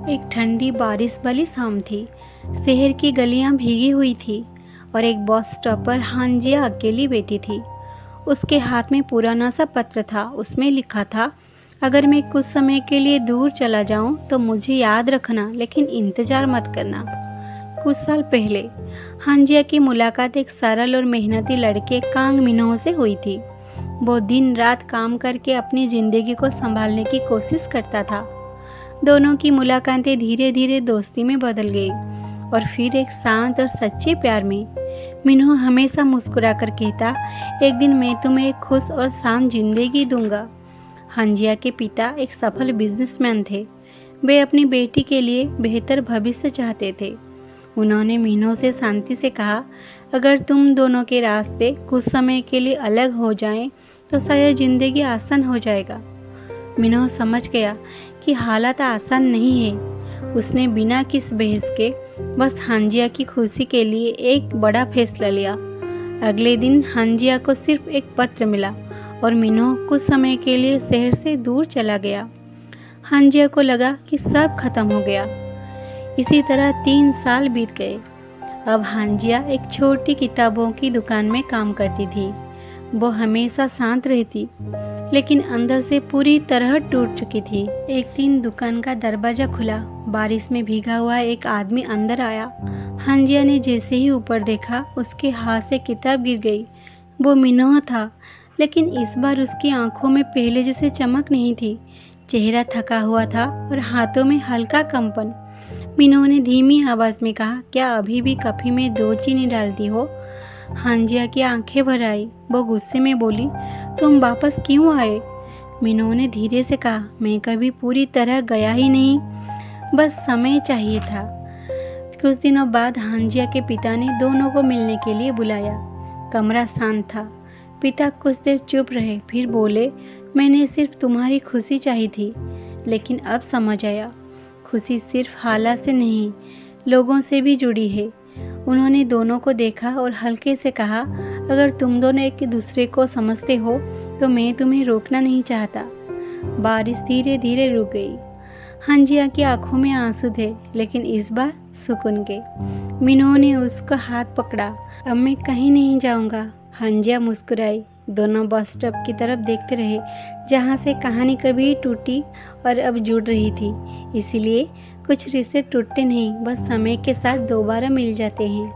एक ठंडी बारिश वाली शाम थी। शहर की गलियां भीगी हुई थी और एक बस स्टॉप पर हांजिया अकेली बैठी थी। उसके हाथ में पुराना सा पत्र था। उसमें लिखा था, अगर मैं कुछ समय के लिए दूर चला जाऊं तो मुझे याद रखना, लेकिन इंतज़ार मत करना। कुछ साल पहले हांजिया की मुलाकात एक सरल और मेहनती लड़के कांग मिन्हो से हुई थी। वो दिन रात काम करके अपनी ज़िंदगी को संभालने की कोशिश करता था। दोनों की मुलाकातें धीरे धीरे दोस्ती में बदल गई और फिर एक शांत और सच्चे प्यार में। मिन्हो हमेशा मुस्कुराकर कहता, एक दिन मैं तुम्हें एक खुश और शांत जिंदगी दूंगा। हांजिया के पिता एक सफल बिजनेसमैन थे। वे अपनी बेटी के लिए बेहतर भविष्य चाहते थे। उन्होंने मिन्हो से शांति से कहा, अगर तुम दोनों के रास्ते कुछ समय के लिए अलग हो जाएं, तो शायद जिंदगी आसान हो जाएगा। मिन्हो समझ गया कि हालात आसान नहीं है। उसने बिना किस बहस के बस हांजिया की खुशी के लिए एक बड़ा फैसला लिया। अगले दिन हांजिया को सिर्फ एक पत्र मिला और मिन्हो कुछ समय के लिए शहर से दूर चला गया। हांजिया को लगा कि सब खत्म हो गया। इसी तरह 3 साल बीत गए। अब हांजिया एक छोटी किताबों की दुकान में काम करती थी। वो हमेशा शांत रहती, लेकिन अंदर से पूरी तरह टूट चुकी थी। एक दिन दुकान का दरवाजा खुला। बारिश में भीगा हुआ एक आदमी अंदर आया। हांजिया ने जैसे ही ऊपर देखा, उसके हाथ से किताब गिर गई। वो मिन्हो था, लेकिन इस बार उसकी आंखों में पहले जैसे चमक नहीं थी। चेहरा थका हुआ था और हाथों में हल्का कंपन। मिन्हो ने धीमी आवाज़ में कहा, क्या अभी भी कॉफी में 2 चीनी डालती हो? हांजिया की आंखें भर आई। वो गुस्से में बोली, तुम वापस क्यों आए? मिन्हो ने धीरे से कहा, मैं कभी पूरी तरह गया ही नहीं, बस समय चाहिए था। कुछ दिनों बाद हांजिया के पिता ने दोनों को मिलने के लिए बुलाया। कमरा शांत था। पिता कुछ देर चुप रहे, फिर बोले, मैंने सिर्फ तुम्हारी खुशी चाही थी, लेकिन अब समझ आया, खुशी सिर्फ हालात से नहीं, लोगों से भी जुड़ी है। उन्होंने दोनों को देखा और हल्के से कहा, अगर तुम दोनों एक दूसरे को समझते हो तो मैं तुम्हें रोकना नहीं चाहता। बारिश धीरे धीरे रुक गई। हांजिया की आंखों में आंसू थे, लेकिन इस बार सुकून के। मिन्हो ने उसका हाथ पकड़ा। अब मैं कहीं नहीं जाऊंगा। हांजिया मुस्कुराई। दोनों बस स्टॉप की तरफ देखते रहे, जहाँ से कहानी कभी टूटी और अब जुड़ रही थी। इसीलिए कुछ रिश्ते टूटते नहीं, बस समय के साथ दोबारा मिल जाते हैं।